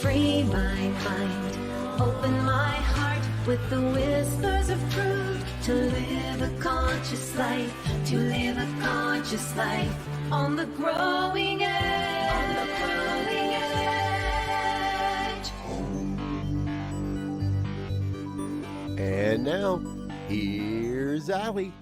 free my mind, open my heart with the whispers of truth, to live a conscious life, to live a conscious life on the growing edge, on the growing edge. And now, here's Allie.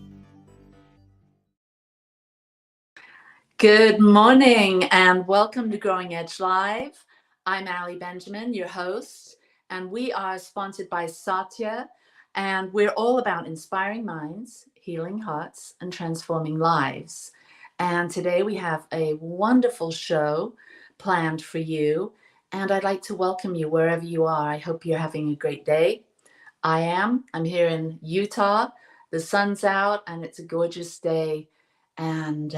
Good morning and welcome to Growing Edge Live. I'm Allie Benjamin, your host, and we are sponsored by Satya, and we're all about inspiring minds, healing hearts, and transforming lives. And today we have a wonderful show planned for you, and I'd like to welcome you wherever you are. I hope you're having a great day. I'm here in Utah. The sun's out and it's a gorgeous day, and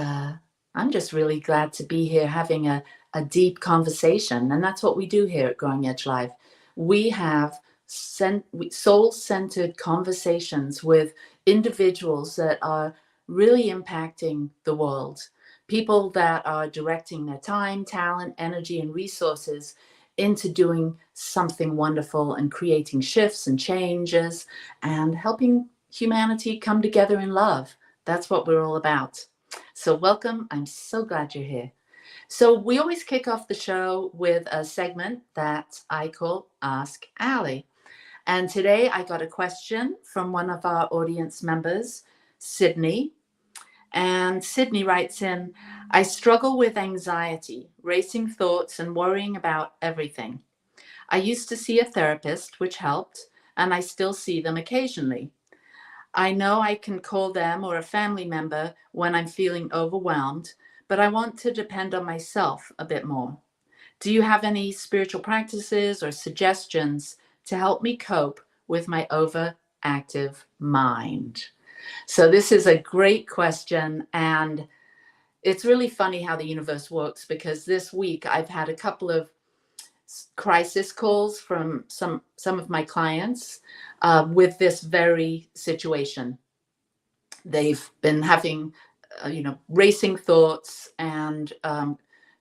I'm just really glad to be here having a deep conversation. And that's what we do here at Growing Edge Live. We have soul-centered conversations with individuals that are really impacting the world. People that are directing their time, talent, energy, and resources into doing something wonderful and creating shifts and changes and helping humanity come together in love. That's what we're all about. So welcome. I'm so glad you're here. So we always kick off the show with a segment that I call Ask Allie. And today I got a question from one of our audience members, Sydney. And Sydney writes in, I struggle with anxiety, racing thoughts, and worrying about everything. I used to see a therapist, which helped, and I still see them occasionally. I know I can call them or a family member when I'm feeling overwhelmed, but I want to depend on myself a bit more. Do you have any spiritual practices or suggestions to help me cope with my overactive mind? So this is a great question, and it's really funny how the universe works, because this week I've had a couple of crisis calls from some of my clients with this very situation. They've been having, racing thoughts and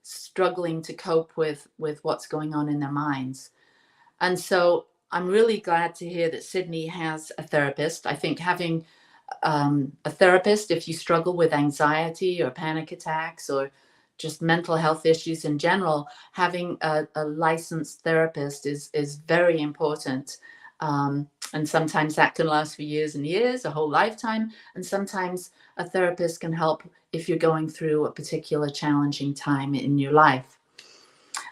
struggling to cope with what's going on in their minds. And so I'm really glad to hear that Sydney has a therapist. I think having a therapist, if you struggle with anxiety or panic attacks or just mental health issues in general, having a licensed therapist is very important. And sometimes that can last for years and years, a whole lifetime. And sometimes a therapist can help if you're going through a particular challenging time in your life.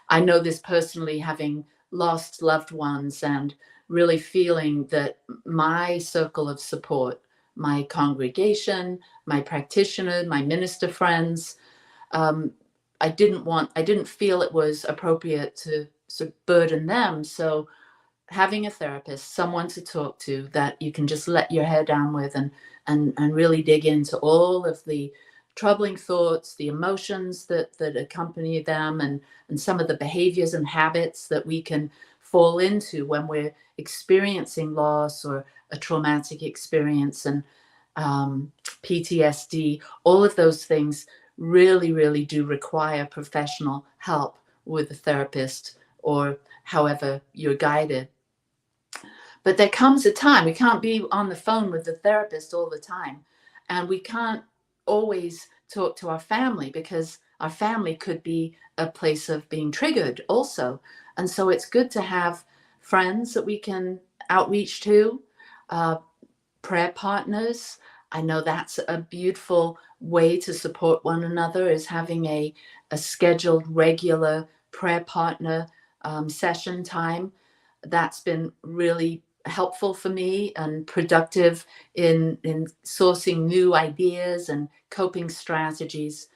I know this personally, having lost loved ones and really feeling that my circle of support, my congregation, my practitioner, my minister friends, I didn't feel it was appropriate to sort of burden them. So having a therapist, someone to talk to that you can just let your hair down with and really dig into all of the troubling thoughts, the emotions that accompany them, and some of the behaviors and habits that we can fall into when we're experiencing loss or a traumatic experience, and PTSD. All of those things really, really do require professional help with a therapist or however you're guided. But there comes a time, we can't be on the phone with the therapist all the time. And we can't always talk to our family, because our family could be a place of being triggered also. And so it's good to have friends that we can outreach to, prayer partners. I know that's a beautiful way to support one another, is having a scheduled regular prayer partner session time. That's been really helpful for me and productive in sourcing new ideas and coping strategies.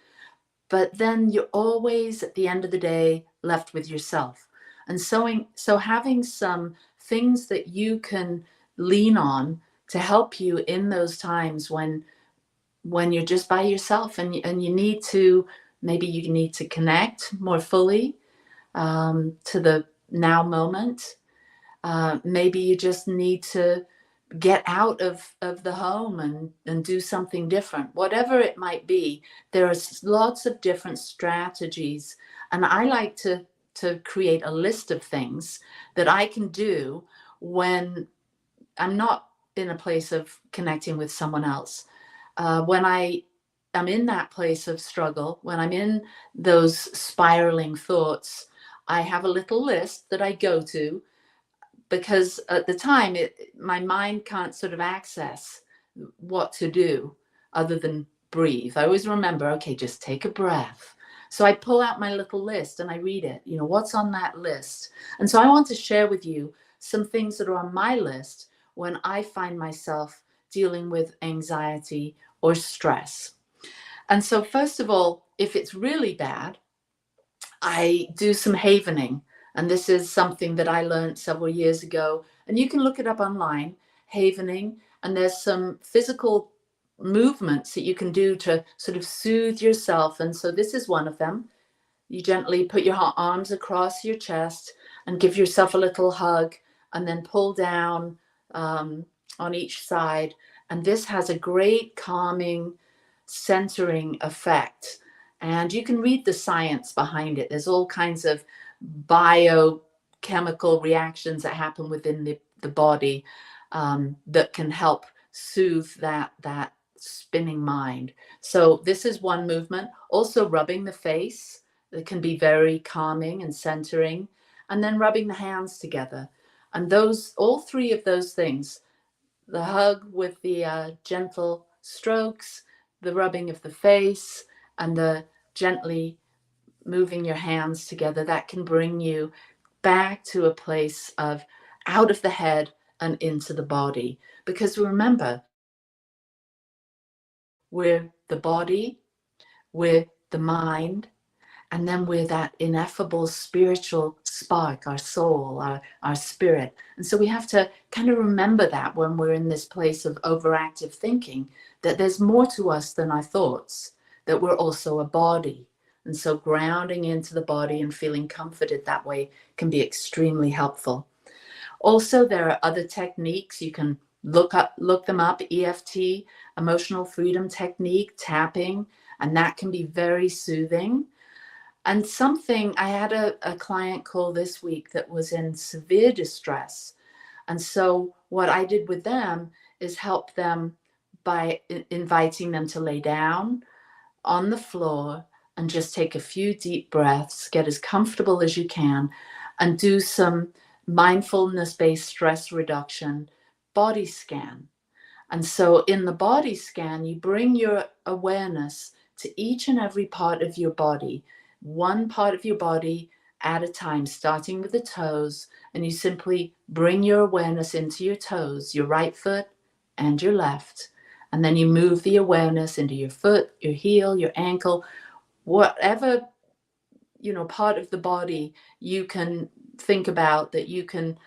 But then you're always, at the end of the day, left with yourself. And so having some things that you can lean on to help you in those times when you're just by yourself and you need to, maybe you need to connect more fully to the now moment. Maybe you just need to get out of the home and do something different. Whatever it might be, there are lots of different strategies. And I like to to create a list of things that I can do when I'm not in a place of connecting with someone else. When I am in that place of struggle, when I'm in those spiraling thoughts, I have a little list that I go to, because at the time my mind can't sort of access what to do other than breathe. I always remember, okay, just take a breath. So I pull out my little list and I read it, what's on that list. And so I want to share with you some things that are on my list when I find myself dealing with anxiety or stress. And so first of all, if it's really bad, I do some havening. And this is something that I learned several years ago. And you can look it up online, havening. And there's some physical movements that you can do to sort of soothe yourself. And so this is one of them. You gently put your arms across your chest and give yourself a little hug, and then pull down on each side. And this has a great calming, centering effect. And you can read the science behind it. There's all kinds of biochemical reactions that happen within the body that can help soothe that spinning mind. So this is one movement. Also rubbing the face, that can be very calming and centering. And then rubbing the hands together. And all three of those things, the hug with the gentle strokes, the rubbing of the face, and the gently moving your hands together, that can bring you back to a place of out of the head and into the body. Because remember, we're the body, we're the mind, and then we're that ineffable spiritual spark, our soul, our spirit. And so we have to kind of remember that when we're in this place of overactive thinking, that there's more to us than our thoughts, that we're also a body. And so grounding into the body and feeling comforted that way can be extremely helpful. Also, there are other techniques. You can look them up, EFT, emotional freedom technique, tapping, and that can be very soothing. And I had a client call this week that was in severe distress. And so what I did with them is help them by inviting them to lay down on the floor and just take a few deep breaths, get as comfortable as you can, and do some mindfulness-based stress reduction body scan. And so in the body scan, you bring your awareness to each and every part of your body, one part of your body at a time, starting with the toes, and you simply bring your awareness into your toes, your right foot and your left. And then you move the awareness into your foot, your heel, your ankle, whatever, part of the body you can think about that you can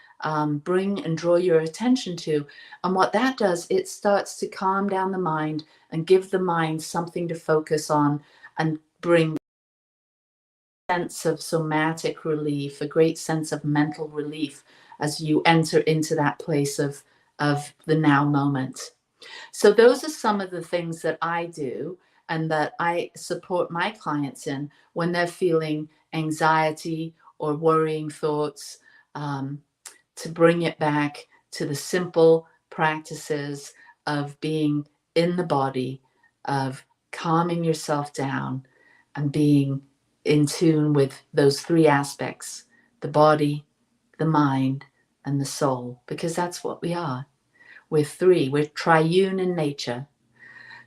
bring and draw your attention to. And what that does, it starts to calm down the mind and give the mind something to focus on and bring a sense of somatic relief, a great sense of mental relief as you enter into that place of the now moment. So those are some of the things that I do and that I support my clients in when they're feeling anxiety or worrying thoughts, to bring it back to the simple practices of being in the body, of calming yourself down and being in tune with those three aspects, the body, the mind, and the soul, because that's what we are. We're three, we're triune in nature.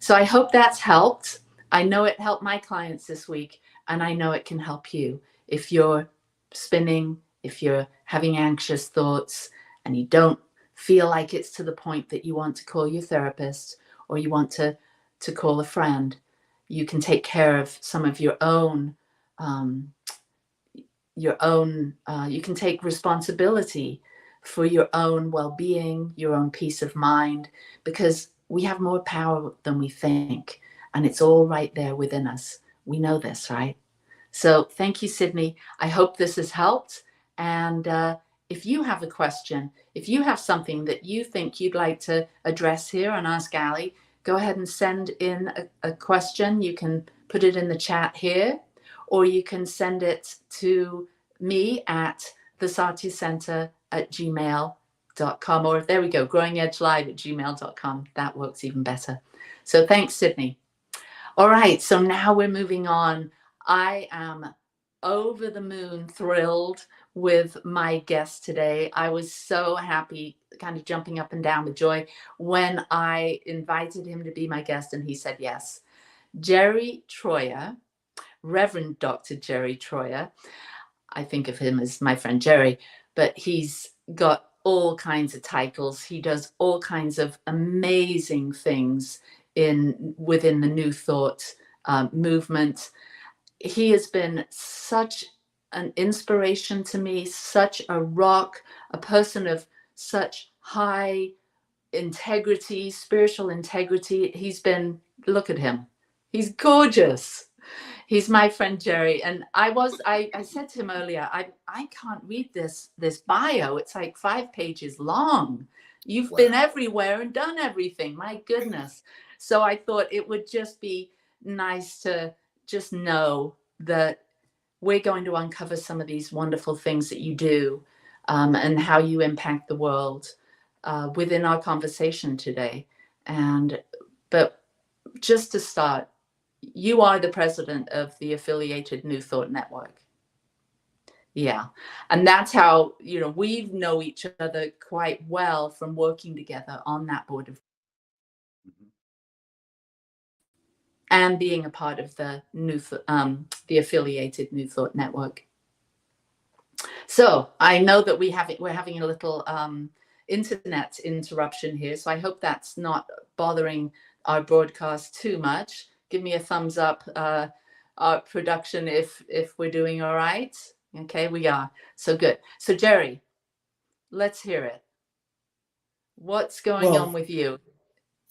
So I hope that's helped. I know it helped my clients this week, and I know it can help you. If you're spinning, if you're having anxious thoughts and you don't feel like it's to the point that you want to call your therapist or you want to call a friend, you can take care of some of your own, you can take responsibility for your own well-being, your own peace of mind, because we have more power than we think, and it's all right there within us. We know this, right? So thank you, Sydney. I hope this has helped. And if you have a question, if you have something that you think you'd like to address here on Ask Ali, go ahead and send in a question. You can put it in the chat here, or you can send it to me at thesatyacenter@gmail.com, or there we go, growingedgelive@gmail.com. That works even better. So thanks, Sydney. All right, so now we're moving on. I am over the moon thrilled with my guest today. I was so happy, kind of jumping up and down with joy when I invited him to be my guest and he said yes. Jerry Troyer, Reverend Dr. Jerry Troyer. I think of him as my friend Jerry, but he's got all kinds of titles. He does all kinds of amazing things within the New Thought movement. He has been such an inspiration to me, such a rock, a person of such high integrity, spiritual integrity. Look at him. He's gorgeous. He's my friend Jerry. And I said to him earlier, I can't read this bio. It's like 5 pages long. You've been everywhere and done everything. My goodness. So I thought it would just be nice to just know that we're going to uncover some of these wonderful things that you do and how you impact the world within our conversation today. But just to start, you are the president of the affiliated New Thought Network. Yeah. And that's how, we know each other quite well from working together on that board of and being a part of the the affiliated New Thought Network. So I know that we're having a little internet interruption here. So I hope that's not bothering our broadcast too much. Give me a thumbs up, our production, if we're doing all right. Okay, we are. So good. So Jerry, let's hear it. What's going on with you?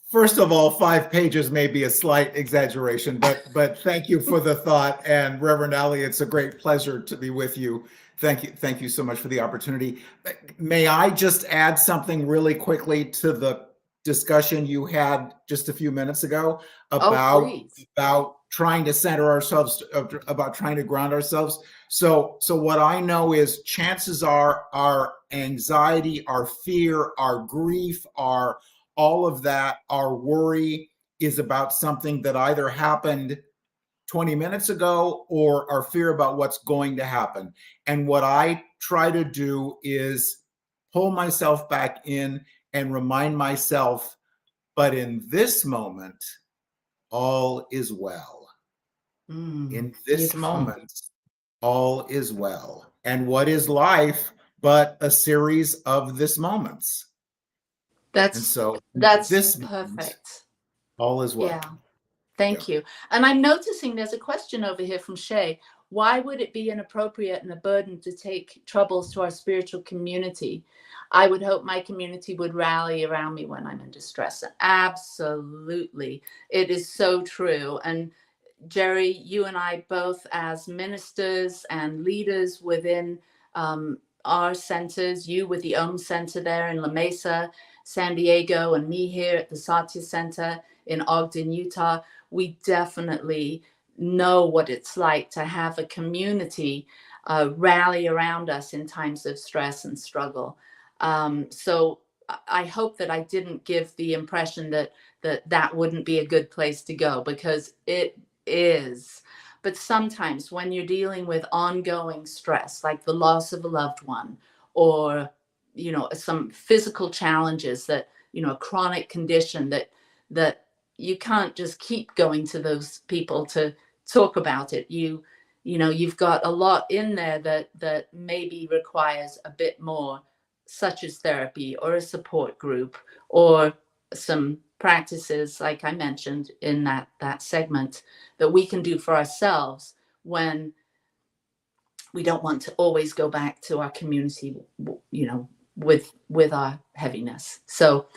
First of all, 5 pages may be a slight exaggeration, but thank you for the thought. And Reverend Ali, it's a great pleasure to be with you. Thank you so much for the opportunity. May I just add something really quickly to the discussion you had just a few minutes ago about trying to center ourselves, about trying to ground ourselves. So what I know is chances are our anxiety, our fear, our grief, all of that, our worry is about something that either happened 20 minutes ago or our fear about what's going to happen. And what I try to do is pull myself back in and remind myself, but in this moment, all is well. In this moment, all is well. And what is life but a series of this moments? That's this perfect. All is well. Yeah. Thank you. And I'm noticing there's a question over here from Shay. Why would it be inappropriate and a burden to take troubles to our spiritual community? I would hope my community would rally around me when I'm in distress. Absolutely. It is so true. And Jerry, you and I both as ministers and leaders within our centers, you with the Center there in La Mesa, San Diego, and me here at the Satya Center in Ogden, Utah, we definitely know what it's like to have a community rally around us in times of stress and struggle. So I hope that I didn't give the impression that wouldn't be a good place to go, because it is. But sometimes when you're dealing with ongoing stress, like the loss of a loved one, or some physical challenges that, a chronic condition that you can't just keep going to those people to talk about it. You've got a lot in there that maybe requires a bit more, such as therapy or a support group or some practices, like I mentioned in that segment, that we can do for ourselves when we don't want to always go back to our community, with our heaviness. So,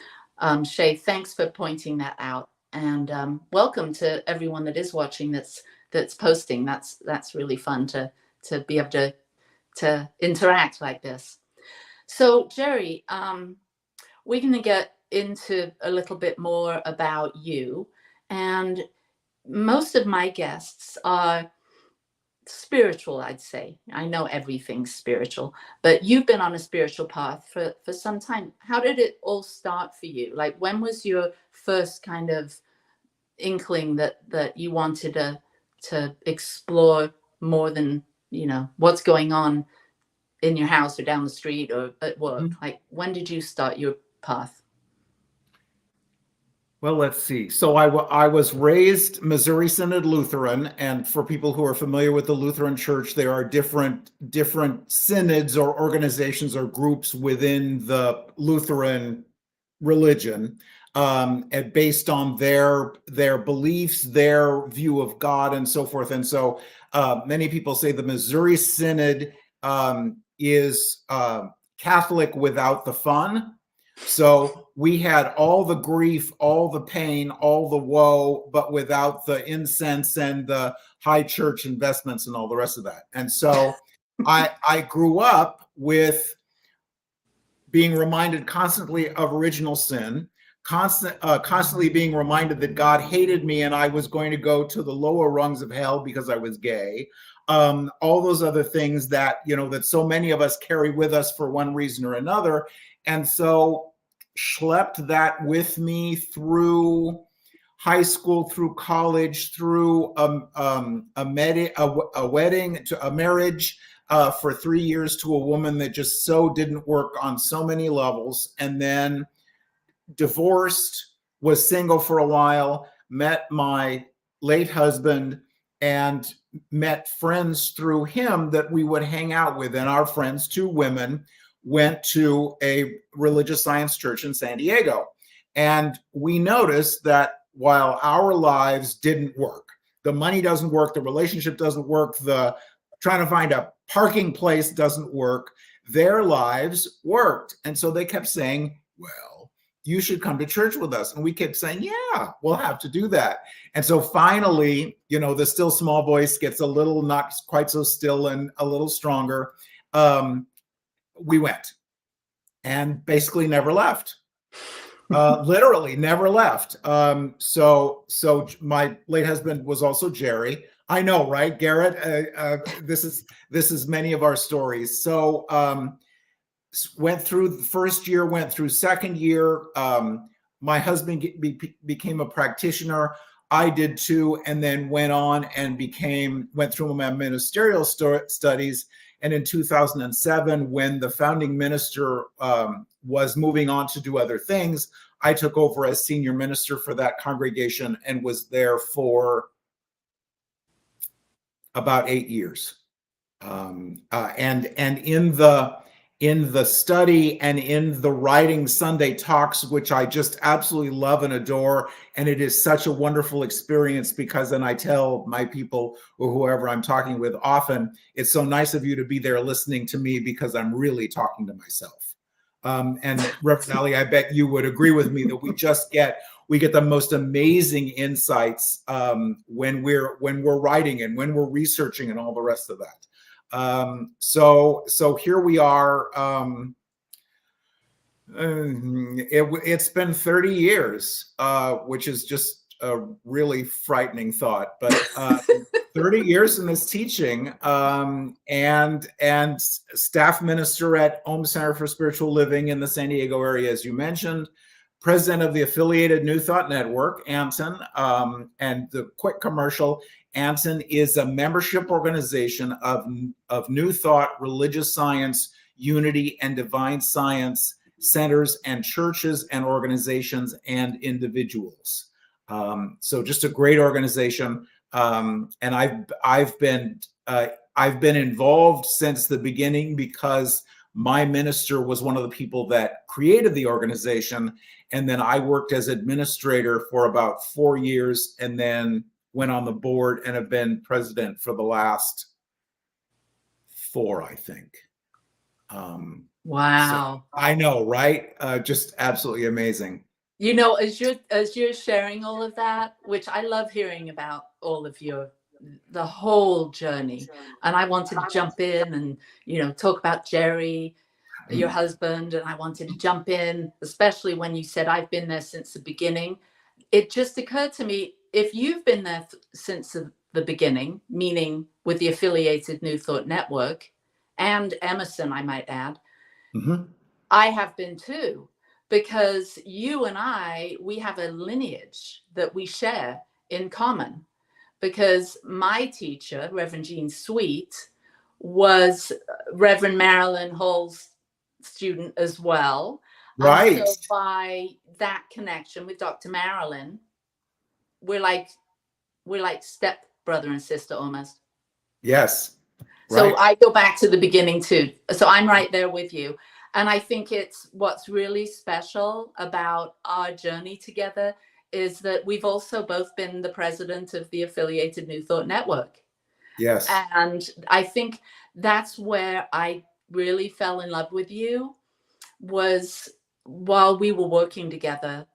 Shay, thanks for pointing that out, and welcome to everyone that is watching. That's posting. That's really fun to be able to interact like this. So, Jerry, we're going to get into a little bit more about you, and most of my guests are spiritual, I'd say. I know everything's spiritual, but you've been on a spiritual path for some time. How did it all start for you? Like, when was your first kind of inkling that you wanted to explore more than, what's going on in your house or down the street or at work? Like, when did you start your path? Well, let's see. So I was raised Missouri Synod Lutheran, and for people who are familiar with the Lutheran Church, there are different synods or organizations or groups within the Lutheran religion, and based on their beliefs, their view of God, and so forth. And so many people say the Missouri Synod is Catholic without the fun. So we had all the grief, all the pain, all the woe, but without the incense and the high church investments and all the rest of that. And so I grew up with being reminded constantly of original sin, constantly being reminded that God hated me and I was going to go to the lower rungs of hell because I was gay. All those other things that, that so many of us carry with us for one reason or another. And so schlepped that with me through high school, through college, through a wedding, to a marriage for 3 years to a woman that just so didn't work on so many levels. And then divorced, was single for a while, met my late husband, and met friends through him that we would hang out with. And our friends, 2 women, went to a religious science church in San Diego. And we noticed that while our lives didn't work, the money doesn't work, the relationship doesn't work, the trying to find a parking place doesn't work, their lives worked. And so they kept saying, well, you should come to church with us. And we kept saying, yeah, we'll have to do that. And so finally, the still small voice gets a little not quite so still and a little stronger. We went and basically never left. Literally never left. So my late husband was also Jerry. I know, right, Garrett? This is many of our stories. So went through the first year, went through second year. My husband became a practitioner. I did too, and then went on and went through my ministerial studies. And in 2007, when the founding minister was moving on to do other things, I took over as senior minister for that congregation and was there for about 8 years. And in the study and in the writing Sunday talks, which I just absolutely love and adore. And it is such a wonderful experience because then I tell my people or whoever I'm talking with often, it's so nice of you to be there listening to me because I'm really talking to myself. And Reverend Ali, I bet you would agree with me that we get the most amazing insights when we're writing and when we're researching and all the rest of that. So here we are. It's been 30 years, which is just a really frightening thought, but 30 years in this teaching, and staff minister at Home Center for Spiritual Living in the San Diego area, as you mentioned, president of the affiliated New Thought Network, Anson, and the quick commercial. Anson is a membership organization of New Thought, religious science, unity, and divine science centers and churches and organizations and individuals. So just a great organization. And I've been involved since the beginning because my minister was one of the people that created the organization. And then I worked as administrator for about 4 years and then went on the board and have been president for the last 4, I think. Wow. So I know, right? Just absolutely amazing. As you're sharing all of that, which I love hearing about all of the whole journey. And I wanted to jump in and, talk about Jerry, your husband, and I wanted to jump in, especially when you said I've been there since the beginning. It just occurred to me, if you've been there since the the beginning, meaning with the affiliated New Thought Network and Emerson, I might add. Mhm. I have been too, because you and we have a lineage that we share in common. Because my teacher, Reverend Jean Sweet, was Reverend Marilyn Hall's student as well. And Right. so by that connection with Dr. Marilyn, we're like step brother and sister almost. Yes. So Right. I go back to the beginning too. So I'm right there with you. And I think it's what's really special about our journey together is that we've also both been the president of the affiliated New Thought Network. Yes. And I think that's where I really fell in love with you, was while we were working together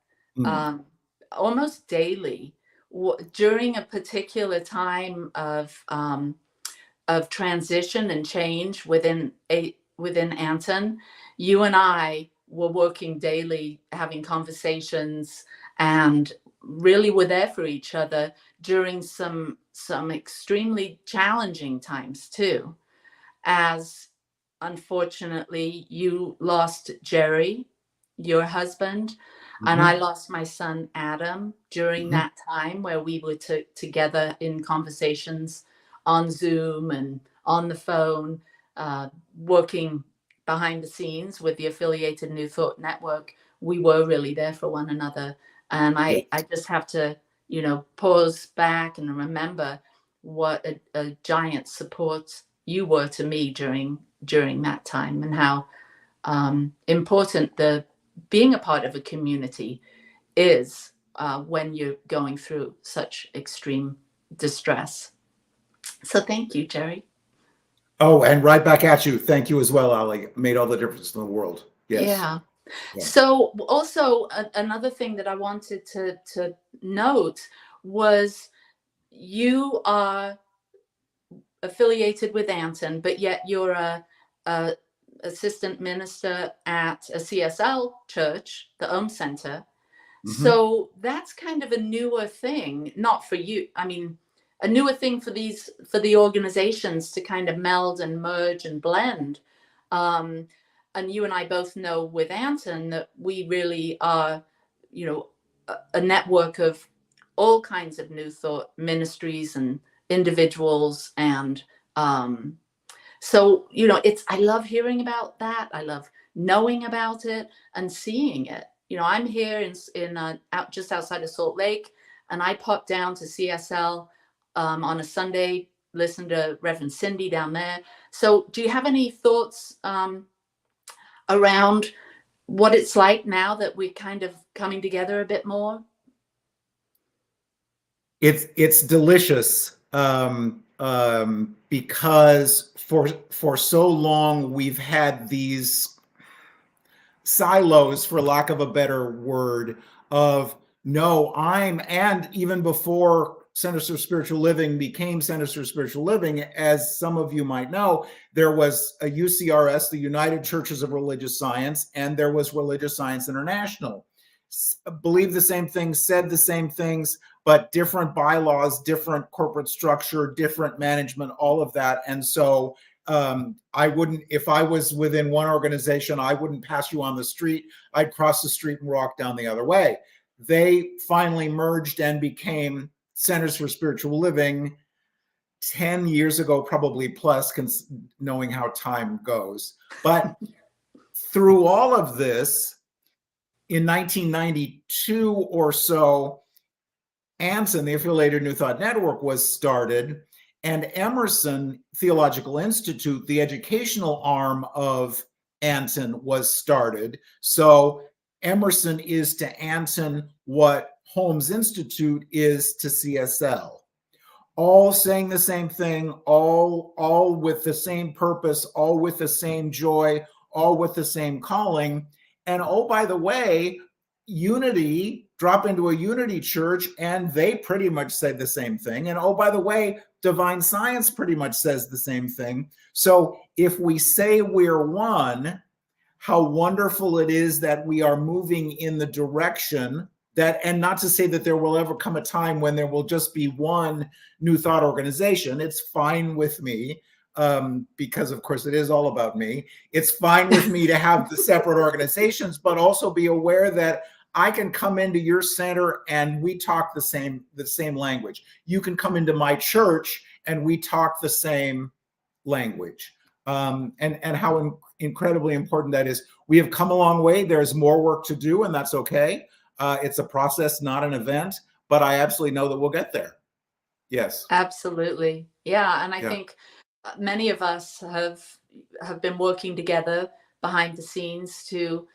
almost daily during a particular time of transition and change within Anton. You and I were working daily, having conversations, and really were there for each other during some extremely challenging times too, as unfortunately you lost Jerry, your husband, and I lost my son Adam during that time where we were together in conversations on Zoom and on the phone, working behind the scenes with the affiliated New Thought Network. We were really there for one another. And I just have to, pause back and remember what a giant support you were to me during that time, and how important being a part of a community is when you're going through such extreme distress. So thank you, Jerry. Oh, and right back at you. Thank you as well, Ali. Made all the difference in the world. Yes. Yeah. So also another thing that I wanted to note was you are affiliated with Anton, but yet you're a assistant minister at a CSL church, the Om Center. So that's kind of a newer thing, not for you. I mean, a newer thing for the organizations to kind of meld and merge and blend. And you and I both know with Anton that we really are, a network of all kinds of New Thought ministries and individuals. And so, I love hearing about that. I love knowing about it and seeing it. I'm here in out just outside of Salt Lake, and I pop down to CSL on a Sunday, listen to Reverend Cindy down there. So do you have any thoughts around what it's like now that we're kind of coming together a bit more? It's delicious because for so long we've had these silos, for lack of a better word, of and even before Centers for Spiritual Living became Centers for Spiritual Living, as some of you might know, there was a UCRS, the United Churches of Religious Science, and there was Religious Science International. Believed the same things, said the same things, but different bylaws, different corporate structure, different management, all of that. And so I wouldn't, if I was within one organization, I wouldn't pass you on the street. I'd cross the street and walk down the other way. They finally merged and became Centers for Spiritual Living 10 years ago, probably plus, knowing how time goes. But through all of this, in 1992 or so, Anson, the affiliated New Thought Network, was started, and Emerson Theological Institute, the educational arm of Anson, was started. So Emerson is to Anson what Holmes Institute is to CSL. All saying the same thing, all with the same purpose, all with the same joy, all with the same calling. And oh, by the way, Unity, drop into a Unity church, and they pretty much said the same thing. And oh, by the way, Divine Science pretty much says the same thing. So if we say we're one, how wonderful it is that we are moving in the direction that, and not to say that there will ever come a time when there will just be one New Thought organization. It's fine with me, because of course it is all about me. It's fine with me to have the separate organizations, but also be aware that I can come into your center and we talk the same language. You can come into my church and we talk the same language. And how incredibly important that is. We have come a long way. There's more work to do, and that's okay. It's a process, not an event, but I absolutely know that we'll get there. Yes. Absolutely. Yeah. And I think many of us have been working together behind the scenes to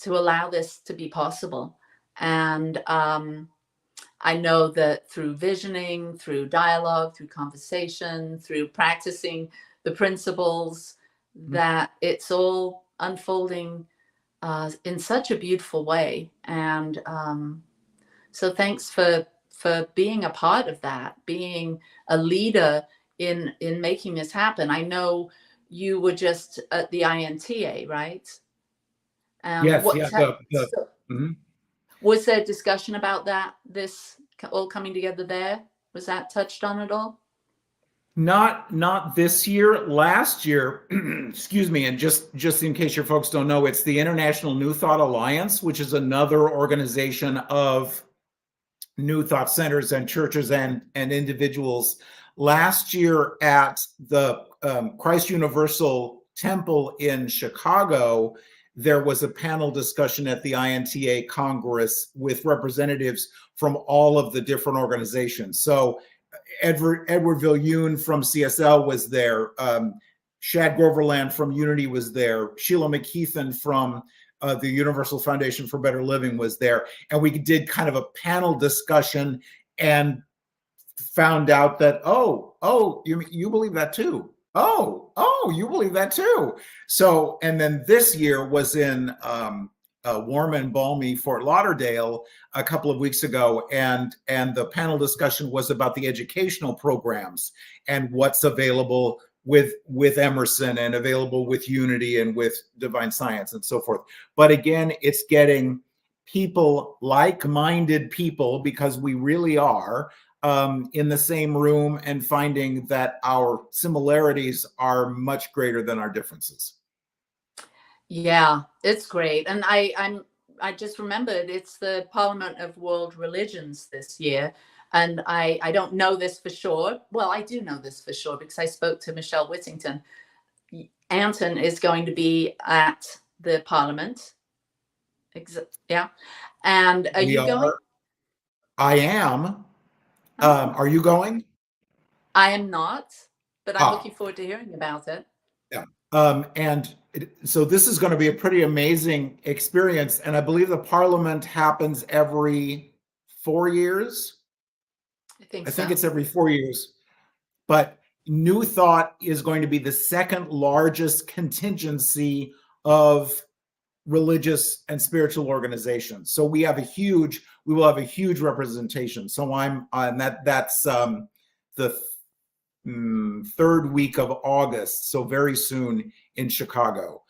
allow this to be possible. And I know that through visioning, through dialogue, through conversation, through practicing the principles, that it's all unfolding in such a beautiful way. And so thanks for being a part of that, being a leader in making this happen. I know you were just at the INTA, right? Yes. Was there discussion about that, this all coming together there? Was that touched on at all? Not this year. Last year, excuse me, and just in case your folks don't know, it's the International New Thought Alliance, which is another organization of New Thought centers and churches and individuals. Last year at the Christ Universal Temple in Chicago, there was a panel discussion at the INTA Congress with representatives from all of the different organizations. So Edward Viljoen from CSL was there. Shad Groverland from Unity was there. Sheila McKeithen from the Universal Foundation for Better Living was there. And we did kind of a panel discussion and found out that, you believe that too. Oh, you believe that too. So, and then this year was in warm and balmy Fort Lauderdale a couple of weeks ago, and the panel discussion was about the educational programs and what's available with Emerson and available with Unity and with Divine Science and so forth. But again, it's getting people, like-minded people, because we really are, in the same room, and finding that our similarities are much greater than our differences. Yeah, it's great. And I just remembered it's the Parliament of World Religions this year. And I don't know this for sure. Well, I do know this for sure because I spoke to Michelle Whittington. Anton is going to be at the Parliament. Yeah. And are you going? I am. Are you going? I am not, but I'm looking forward to hearing about it. Yeah. So this is going to be a pretty amazing experience. And I believe the Parliament happens every 4 years. I think it's every 4 years. But New Thought is going to be the second largest contingency of religious and spiritual organizations. So we will have a huge representation. So that's the third week of August. So very soon in Chicago.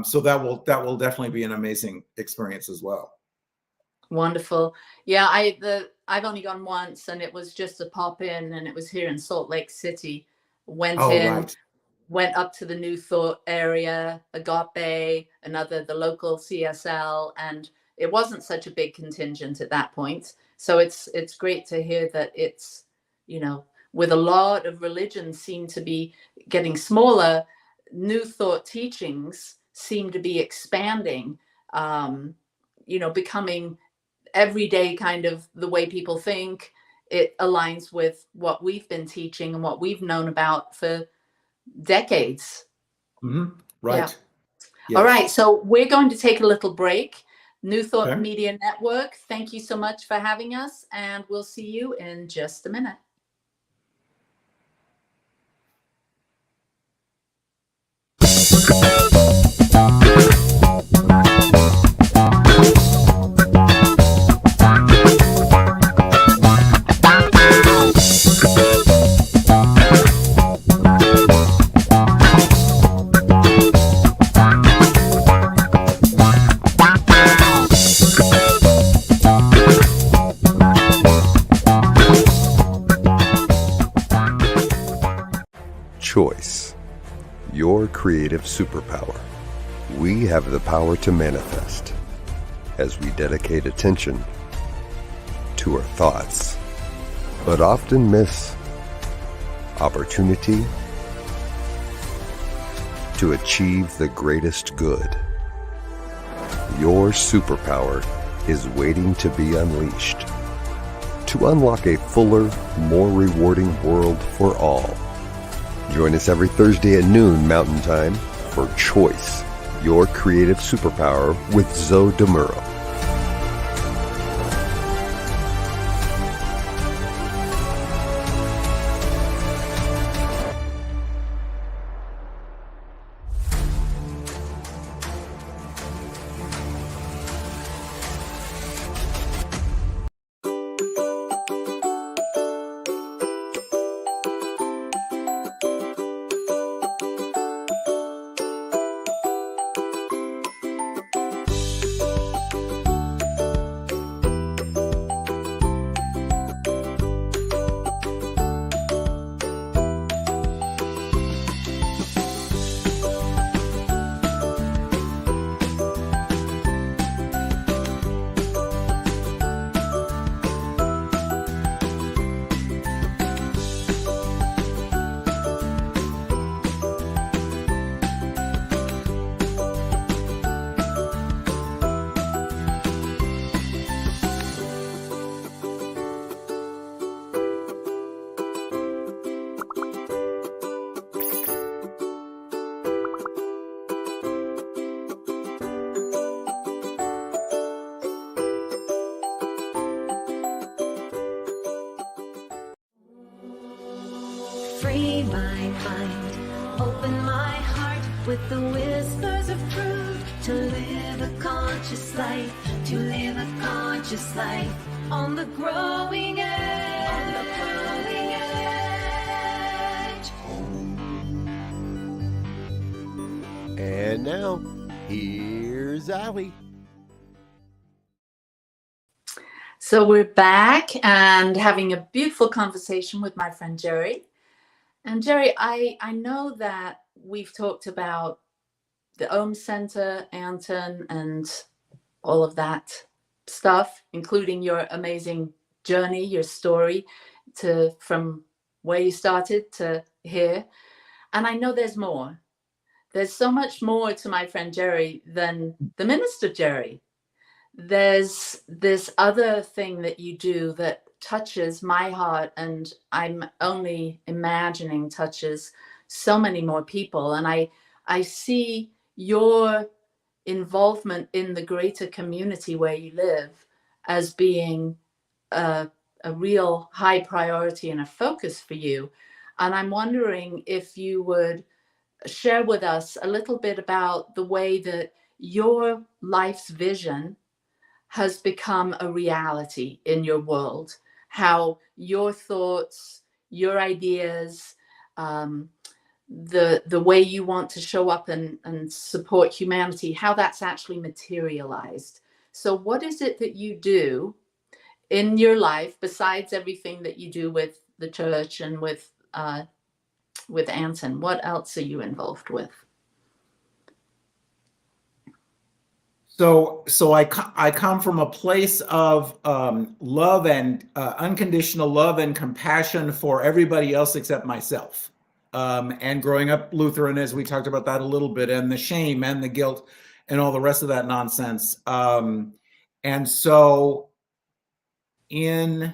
So that will definitely be an amazing experience as well. Wonderful. Yeah, I've only gone once, and it was just a pop in, and it was here in Salt Lake City. Went up to the New Thought area, Agape, the local CSL, and it wasn't such a big contingent at that point. So it's great to hear that it's, with a lot of religions seem to be getting smaller, New Thought teachings seem to be expanding, becoming everyday kind of the way people think. It aligns with what we've been teaching and what we've known about for decades. Mm-hmm. Right. Yeah. Yes. All right. So we're going to take a little break. New Thought Media Network, thank you so much for having us, and we'll see you in just a minute. creative superpower. We have the power to manifest as we dedicate attention to our thoughts, but often miss opportunity to achieve the greatest good. Your superpower is waiting to be unleashed to unlock a fuller, more rewarding world for all. Join us every Thursday at noon Mountain Time for Choice, your creative superpower with Zoe DeMuro. Free my mind, open my heart with the whispers of truth. To live a conscious life, to live a conscious life on the growing edge. On the growing edge. And now, here's Allie. So we're back and having a beautiful conversation with my friend Jerry. And Jerry, I know that we've talked about the Ohm Center, Anton, and all of that stuff, including your amazing journey, your story from where you started to here. And I know there's more. There's so much more to my friend Jerry than the minister Jerry. There's this other thing that you do that touches my heart, and I'm only imagining touches so many more people. And I see your involvement in the greater community where you live as being a real high priority and a focus for you. And I'm wondering if you would share with us a little bit about the way that your life's vision has become a reality in your world, how your thoughts, your ideas, the way you want to show up and support humanity, how that's actually materialized. So what is it that you do in your life besides everything that you do with the church and with Anton? What else are you involved with? So I come from a place of love and unconditional love and compassion for everybody else except myself. And growing up Lutheran, as we talked about that a little bit, and the shame and the guilt and all the rest of that nonsense. And so in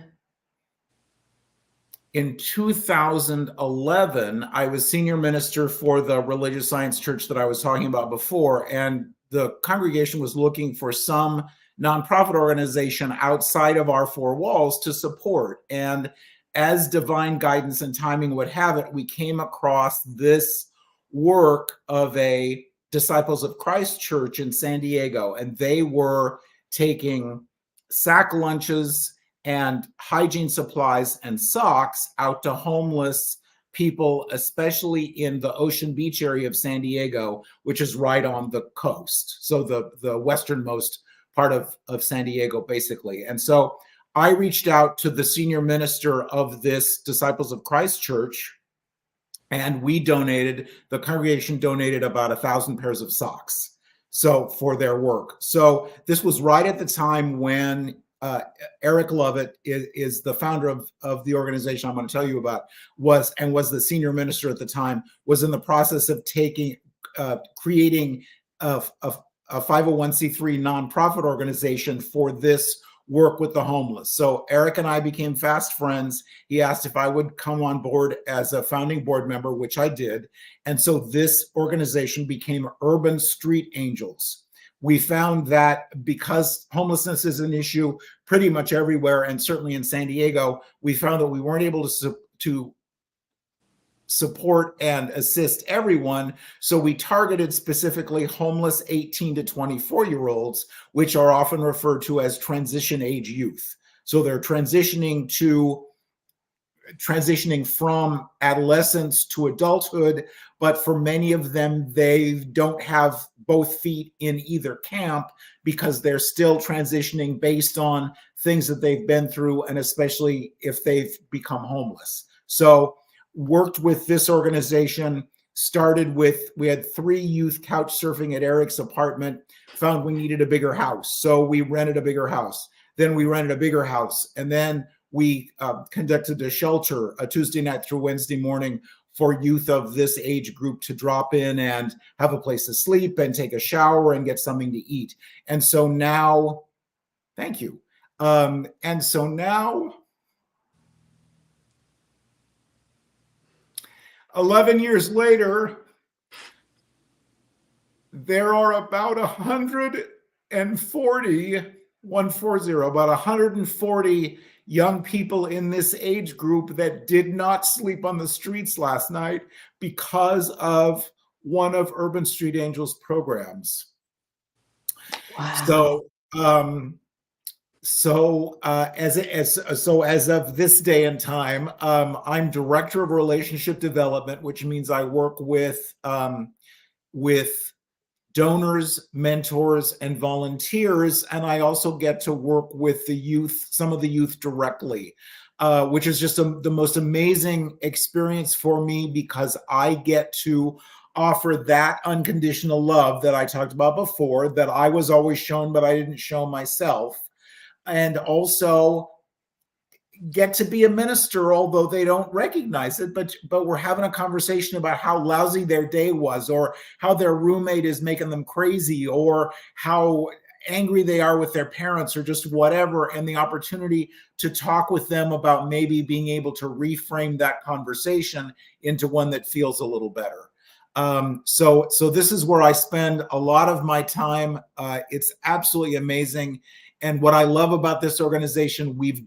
2011, I was senior minister for the religious science church that I was talking about before, and the congregation was looking for some nonprofit organization outside of our four walls to support. And as divine guidance and timing would have it, we came across this work of a Disciples of Christ church in San Diego, and they were taking sack lunches and hygiene supplies and socks out to homeless people, especially in the Ocean Beach area of San Diego, which is right on the coast. So the westernmost part of San Diego, basically. And so I reached out to the senior minister of this Disciples of Christ church And the congregation donated about 1,000 pairs of socks, so for their work. So this was right at the time when Eric Lovett is the founder of the organization I'm going to tell you about, was the senior minister at the time, was in the process of creating a 501c3 nonprofit organization for this work with the homeless. So Eric and I became fast friends. He asked if I would come on board as a founding board member, which I did. And so this organization became Urban Street Angels. We found that because homelessness is an issue pretty much everywhere, and certainly in San Diego, we found that we weren't able to support and assist everyone. So we targeted specifically homeless 18 to 24-year-olds, which are often referred to as transition age youth. So they're transitioning from adolescence to adulthood, but for many of them, they don't have both feet in either camp because they're still transitioning based on things that they've been through, and especially if they've become homeless. So worked with this organization, we had 3 youth couch surfing at Eric's apartment, found we needed a bigger house. So we rented a bigger house. Then we rented a bigger house. And then we conducted a shelter a Tuesday night through Wednesday morning for youth of this age group to drop in and have a place to sleep and take a shower and get something to eat. And so now, thank you. And so now, 11 years later, there are about 140 young people in this age group that did not sleep on the streets last night because of one of Urban Street Angels' programs. Wow. So, as of this day and time, I'm director of relationship development, which means I work with donors, mentors, and volunteers, and I also get to work with the youth, some of the youth directly, which is just the most amazing experience for me because I get to offer that unconditional love that I talked about before, that I was always shown, but I didn't show myself. And also get to be a minister, although they don't recognize it, but we're having a conversation about how lousy their day was, or how their roommate is making them crazy, or how angry they are with their parents, or just whatever, and the opportunity to talk with them about maybe being able to reframe that conversation into one that feels a little better. So this is where I spend a lot of my time. It's absolutely amazing. And what I love about this organization, we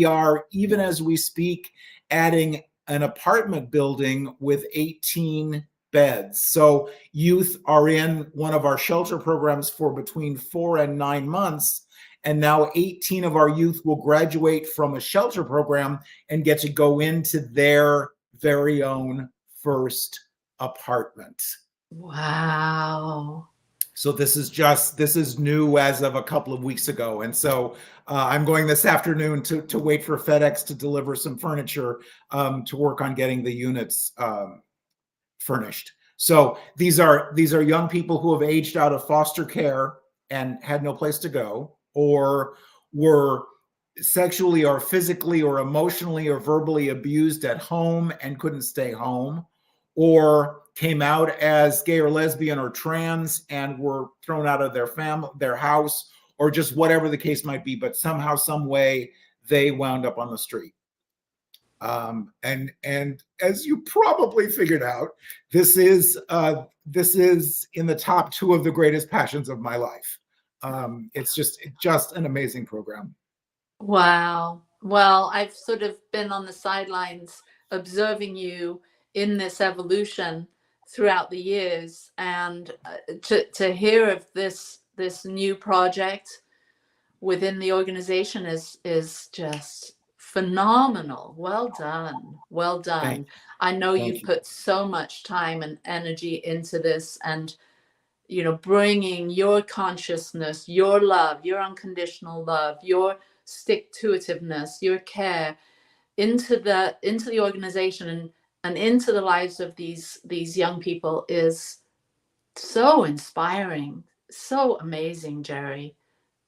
are, even as we speak, adding an apartment building with 18 beds. So youth are in one of our shelter programs for between 4 and 9 months. And now 18 of our youth will graduate from a shelter program and get to go into their very own first apartment. Wow. So this is new as of a couple of weeks ago. And so I'm going this afternoon to wait for FedEx to deliver some furniture to work on getting the units furnished. So these are young people who have aged out of foster care and had no place to go, or were sexually or physically or emotionally or verbally abused at home and couldn't stay home, or came out as gay or lesbian or trans and were thrown out of their house, or just whatever the case might be, but somehow, some way they wound up on the street. And as you probably figured out, this is in the top 2 of the greatest passions of my life. It's just an amazing program. Wow. Well, I've sort of been on the sidelines observing you in this evolution throughout the years, and to hear of this new project within the organization is just phenomenal. Well done. I know you've put so much time and energy into this, and bringing your consciousness, your love, your unconditional love, your stick-to-itiveness, your care into the organization, and into the lives of these young people is so inspiring, so amazing, Jerry.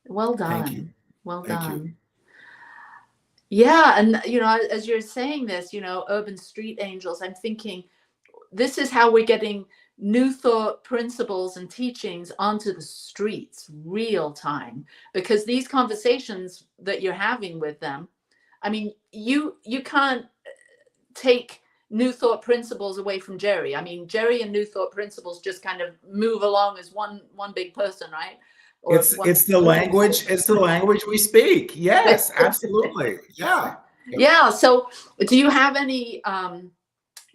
Well Thank you. done. Well Thank you. done. Yeah, and as you're saying this, urban street angels, I'm thinking this is how we're getting new thought principles and teachings onto the streets real time, because these conversations that you're having with them, I mean, you can't take new thought principles away from Jerry. I mean, Jerry and new thought principles just kind of move along as one big person, right? Or It's the language. It's the language we speak. Yes, absolutely. Yeah. Yeah. So, do you have any?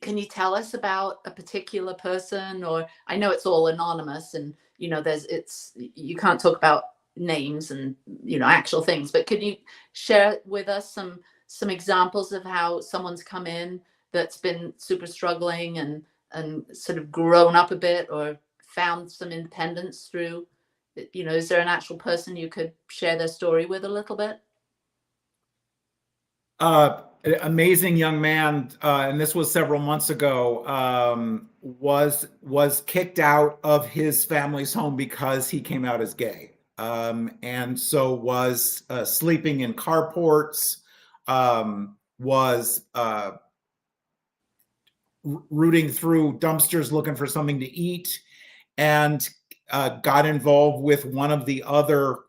Can you tell us about a particular person? Or I know it's all anonymous, and you can't talk about names and actual things. But could you share with us some examples of how someone's come in that's been super struggling and sort of grown up a bit, or found some independence through? Is there an actual person you could share their story with a little bit? Amazing young man, and this was several months ago, was kicked out of his family's home because he came out as gay, and so was sleeping in carports, was rooting through dumpsters looking for something to eat, and got involved with one of the other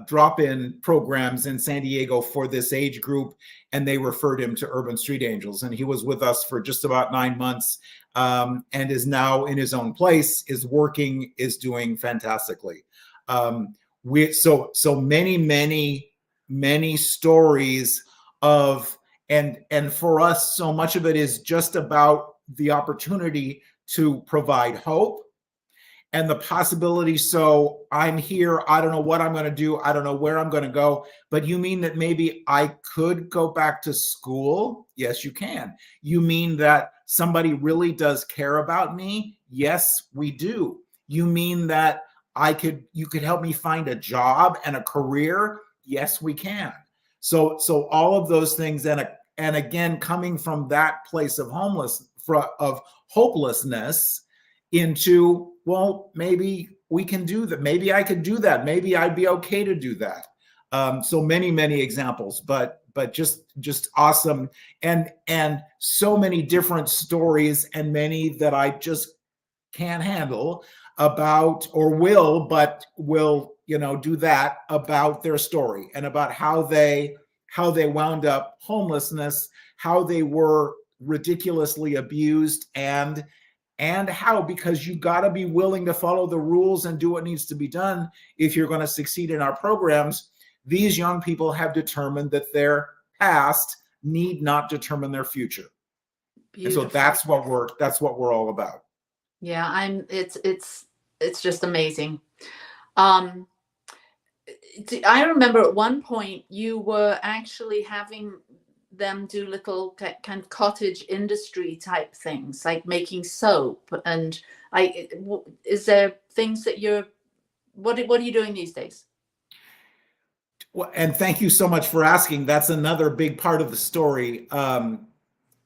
drop-in programs in San Diego for this age group, and they referred him to Urban Street Angels, and he was with us for just about 9 months, and is now in his own place, is working, is doing fantastically. So many stories of, and for us, so much of it is just about the opportunity to provide hope and the possibility. So I'm here, I don't know what I'm going to do, I don't know where I'm going to go, but you mean that maybe I could go back to school? Yes, you can. You mean that somebody really does care about me? Yes, we do. You mean that you could help me find a job and a career? Yes, we can. So all of those things, and again, coming from that place of hopelessness into, well, maybe we can do that. Maybe I could do that. Maybe I'd be okay to do that. So many examples, but just awesome. And so many different stories, and many that I just can't handle about, or will do that, about their story and about how they wound up homelessness, how they were ridiculously abused, and how, because you got to be willing to follow the rules and do what needs to be done if you're going to succeed in our programs. These young people have determined that their past need not determine their future. Beautiful. And so that's what we're all about. Yeah, it's just amazing. I remember at one point you were actually having them do little kind of cottage industry type things, like making soap. And is there things that what are you doing these days? Well, and thank you so much for asking. That's another big part of the story.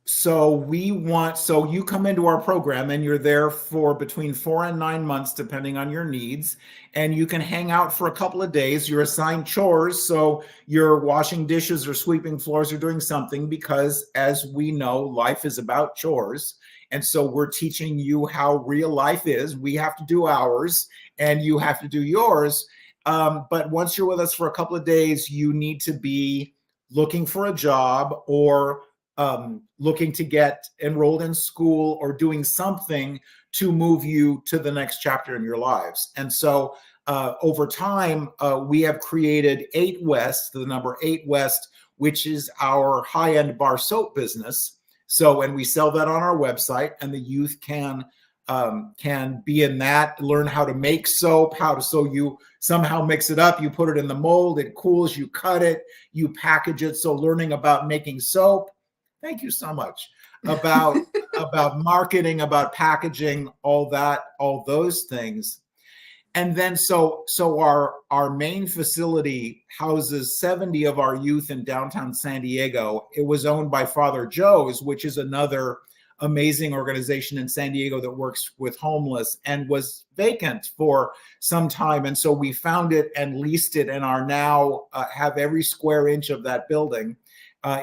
So you come into our program and you're there for between 4 and 9 months, depending on your needs. And you can hang out for a couple of days. You're assigned chores. So you're washing dishes or sweeping floors or doing something, because as we know, life is about chores. And so we're teaching you how real life is. We have to do ours and you have to do yours. But once you're with us for a couple of days, you need to be looking for a job, or looking to get enrolled in school, or doing something to move you to the next chapter in your lives. And so over time, we have created 8 West, the number 8 West, which is our high-end bar soap business. So, and we sell that on our website, and the youth can be in that, learn how to make soap, so you somehow mix it up, you put it in the mold, it cools, you cut it, you package it. So learning about making soap. Thank you so much. About marketing, about packaging, all those things. And then so our main facility houses 70 of our youth in downtown San Diego. It was owned by Father Joe's, which is another amazing organization in San Diego that works with homeless, and was vacant for some time. And so we found it and leased it, and are now have every square inch of that building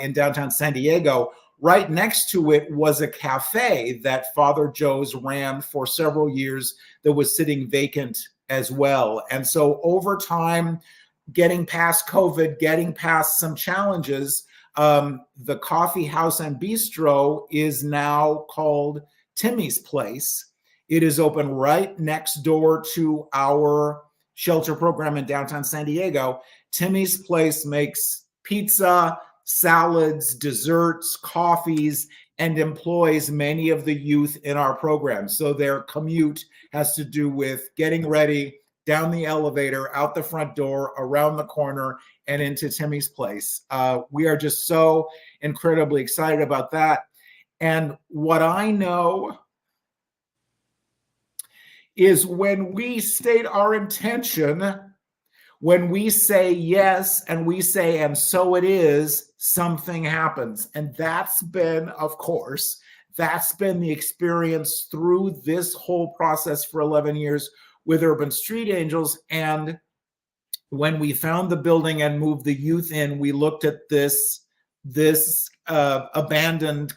in downtown San Diego. Right next to it was a cafe that Father Joe's ran for several years that was sitting vacant as well. And so over time, getting past COVID, getting past some challenges, the coffee house and bistro is now called Timmy's Place. It is open right next door to our shelter program in downtown San Diego. Timmy's Place makes pizza, salads, desserts, coffees, and employs many of the youth in our program. So their commute has to do with getting ready, down the elevator, out the front door, around the corner, and into Timmy's Place. We are just so incredibly excited about that. And what I know is when we state our intention, when we say yes and we say, and so it is, something happens. And that's been, of course, that's been the experience through this whole process for 11 years with Urban Street Angels. And when we found the building and moved the youth in, we looked at this abandoned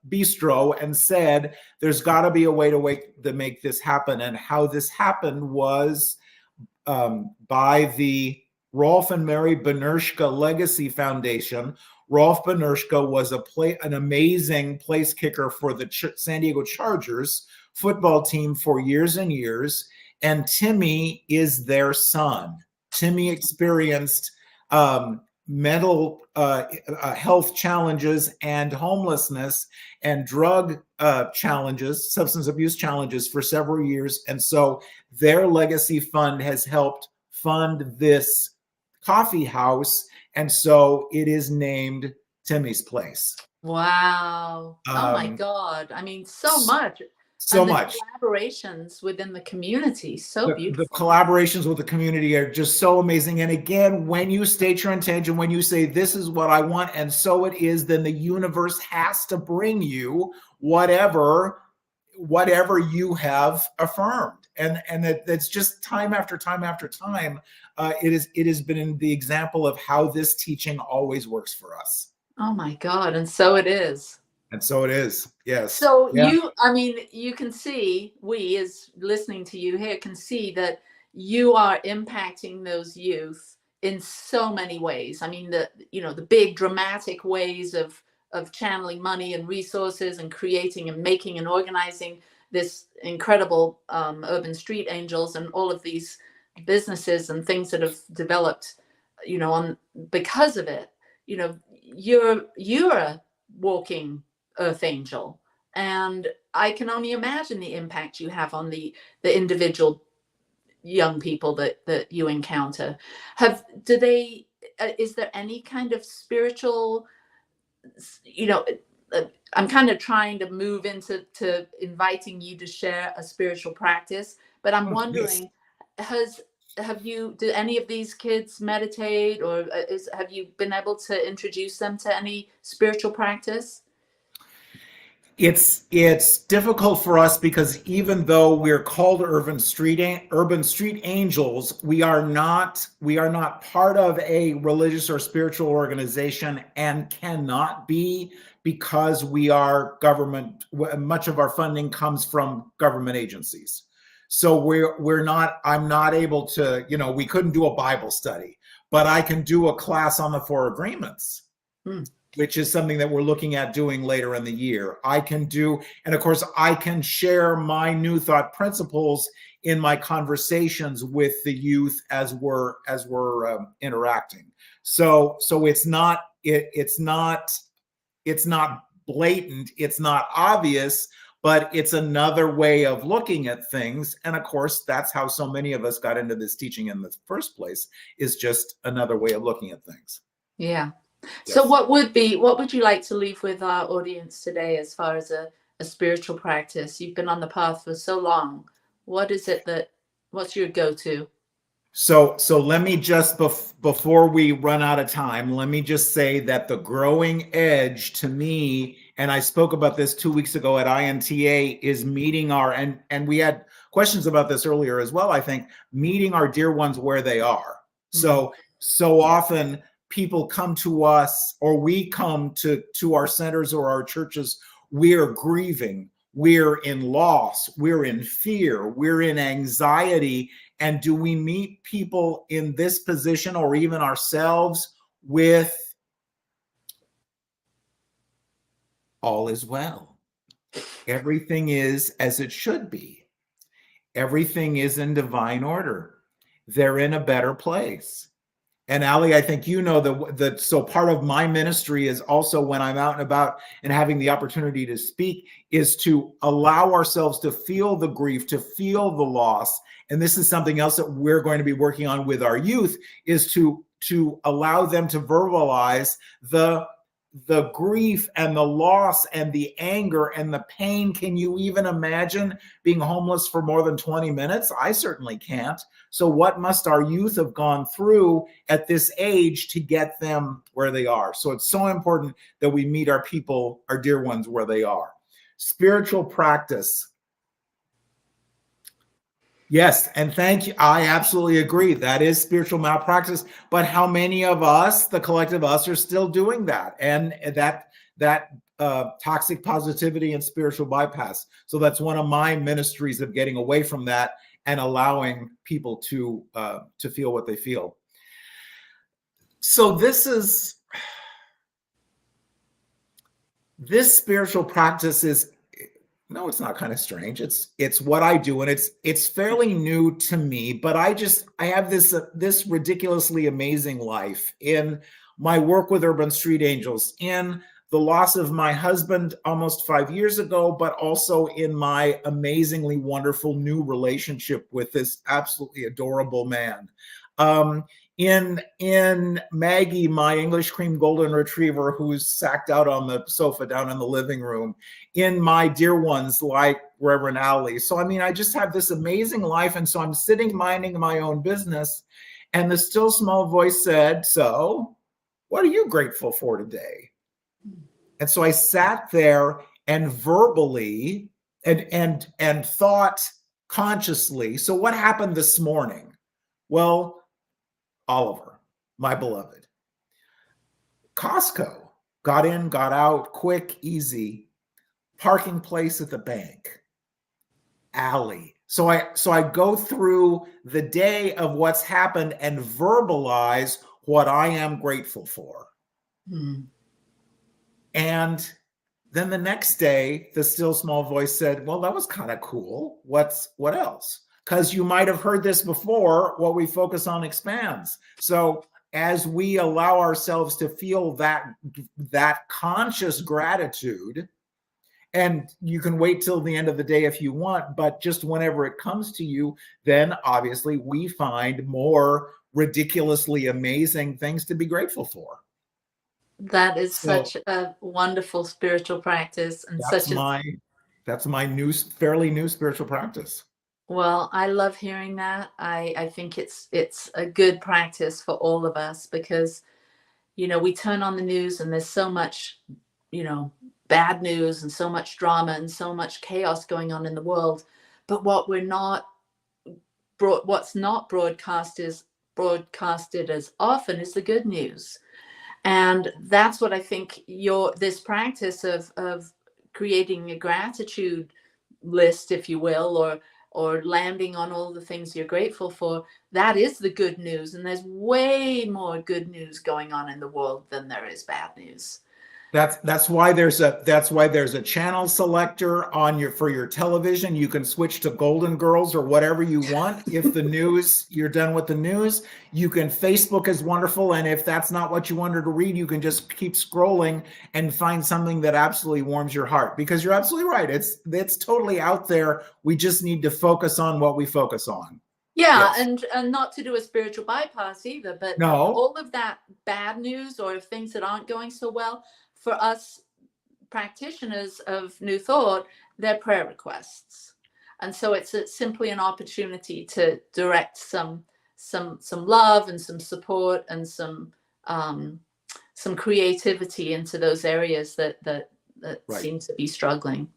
bistro and said, there's got to be a way to make this happen. And how this happened was by the Rolf and Mary Benershka Legacy Foundation. Rolf Benershka was an amazing place kicker for the San Diego Chargers football team for years and years. And Timmy is their son. Timmy experienced mental health challenges and homelessness and drug challenges, substance abuse challenges for several years. And so their legacy fund has helped fund this coffee house. And so it is named Timmy's Place. Wow. Oh my God. I mean, so much. So And the much. collaborations within the community. So The beautiful. collaborations with the community are just so amazing. And again, when you state your intention, when you say, this is what I want, and so it is, then the universe has to bring you whatever you have affirmed. And that's just time after time after time. It has been the example of how this teaching always works for us. Oh my God. And so it is. And so it is. Yes. So Yeah. you can see, we as listening to you here can see that you are impacting those youth in so many ways. I mean, the big dramatic ways of channeling money and resources and creating and making and organizing this incredible Urban Street Angels and all of these businesses and things that have developed, because of it. You're a walking Earth Angel, and I can only imagine the impact you have on the individual young people that you encounter. Is there any kind of spiritual, I'm kind of trying to move into inviting you to share a spiritual practice, but I'm wondering, do any of these kids meditate, or have you been able to introduce them to any spiritual practice? It's difficult for us because even though we're called Urban Street Angels, we are not part of a religious or spiritual organization, and cannot be, because we are government. Much of our funding comes from government agencies. So I'm not able to, we couldn't do a Bible study, but I can do a class on the 4 agreements. Which is something that we're looking at doing later in the year. And of course, I can share my New Thought principles in my conversations with the youth as we're interacting. So it's not blatant, it's not obvious, but it's another way of looking at things. And of course, that's how so many of us got into this teaching in the first place, is just another way of looking at things. Yeah. Yes. So what would you like to leave with our audience today as far as a spiritual practice? You've been on the path for so long. What's your go-to? So let me just, before we run out of time, let me just say that the growing edge to me and I spoke about this 2 weeks ago at INTA, is meeting our, and we had questions about this earlier as well, I think, meeting our dear ones where they are. So often people come to us, or we come to our centers or our churches, we're grieving, we're in loss, we're in fear, we're in anxiety. And do we meet people in this position, or even ourselves, with all is well? Everything is as it should be. Everything is in divine order. They're in a better place. And Ali, I think you know that so part of my ministry is also, when I'm out and about and having the opportunity to speak, is to allow ourselves to feel the grief, to feel the loss. And this is something else that we're going to be working on with our youth, is to allow them to verbalize the grief and the loss and the anger and the pain. Can you even imagine being homeless for more than 20 minutes? I certainly can't. So what must our youth have gone through at this age to get them where they are? So it's so important that we meet our people, our dear ones, where they are. Spiritual practice. Yes, and thank you. I absolutely agree. That is spiritual malpractice. But how many of us, the collective us, are still doing that? And that toxic positivity and spiritual bypass. So that's one of my ministries, of getting away from that and allowing people to feel what they feel. So this spiritual practice is, no, it's not kind of strange. It's what I do, and it's fairly new to me, but I have this ridiculously amazing life in my work with Urban Street Angels, in the loss of my husband almost 5 years ago, but also in my amazingly wonderful new relationship with this absolutely adorable man. In Maggie, my English cream golden retriever, who's sacked out on the sofa down in the living room, in my dear ones like Reverend Ali. So, I mean, I just have this amazing life. And so I'm sitting minding my own business, and the still small voice said, "So what are you grateful for today?" And so I sat there and verbally and thought consciously, so what happened this morning? Well, Oliver, my beloved. Costco, got in, got out, quick, easy. Parking place at the bank. Ali. So I go through the day of what's happened and verbalize what I am grateful for. And then the next day, the still small voice said, "Well, that was kind of cool. What else?" Because you might have heard this before, what we focus on expands. So as we allow ourselves to feel that conscious gratitude, and you can wait till the end of the day if you want, but just whenever it comes to you, then obviously we find more ridiculously amazing things to be grateful for. That is such a wonderful spiritual practice, and that's my fairly new spiritual practice. Well, I love hearing that. I think it's a good practice for all of us, because, we turn on the news and there's so much, bad news and so much drama and so much chaos going on in the world. But what's not broadcasted as often is the good news. And that's what I think this practice of creating a gratitude list, if you will, or landing on all the things you're grateful for, that is the good news. And there's way more good news going on in the world than there is bad news. That's why there's a channel selector for your television. You can switch to Golden Girls or whatever you want. If the news, you're done with the news, Facebook is wonderful. And if that's not what you wanted to read, you can just keep scrolling and find something that absolutely warms your heart, because you're absolutely right. It's totally out there. We just need to focus on what we focus on. Yeah. Yes. And not to do a spiritual bypass either, but no, all of that bad news or things that aren't going so well, for us practitioners of New Thought, they're prayer requests. And so it's simply an opportunity to direct some love and some support and some creativity into those areas that that Right. seem to be struggling.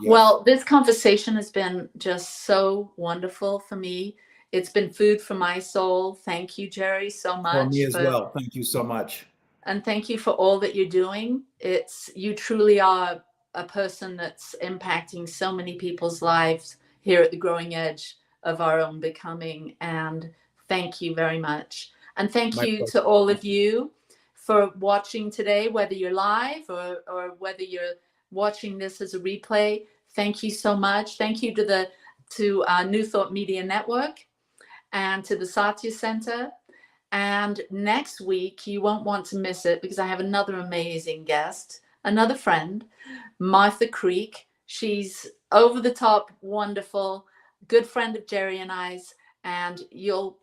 Yes. Well, this conversation has been just so wonderful for me. It's been food for my soul. Thank you, Jerry, so For much me as well. Thank you so much. and thank you for all that you're doing. You truly are a person that's impacting so many people's lives here at the growing edge of our own becoming. And thank you very much. And thank My you pleasure. to all of you for watching today, whether you're live or whether you're watching this as a replay. Thank you so much. Thank you to New Thought Media Network and to the Satya Center. And next week, you won't want to miss it because I have another amazing guest, another friend, Martha Creek. She's over the top, wonderful, good friend of Jerry and I's, and you'll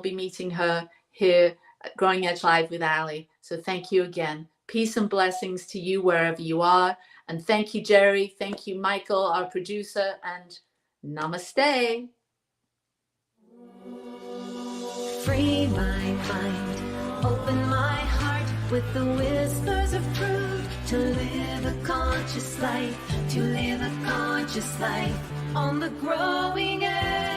be meeting her here at Growing Edge Live with Ali. So thank you again. Peace and blessings to you wherever you are. And thank you, Jerry. Thank you, Michael, our producer, and namaste. Free my mind, open my heart with the whispers of truth. To live a conscious life, to live a conscious life on the growing edge.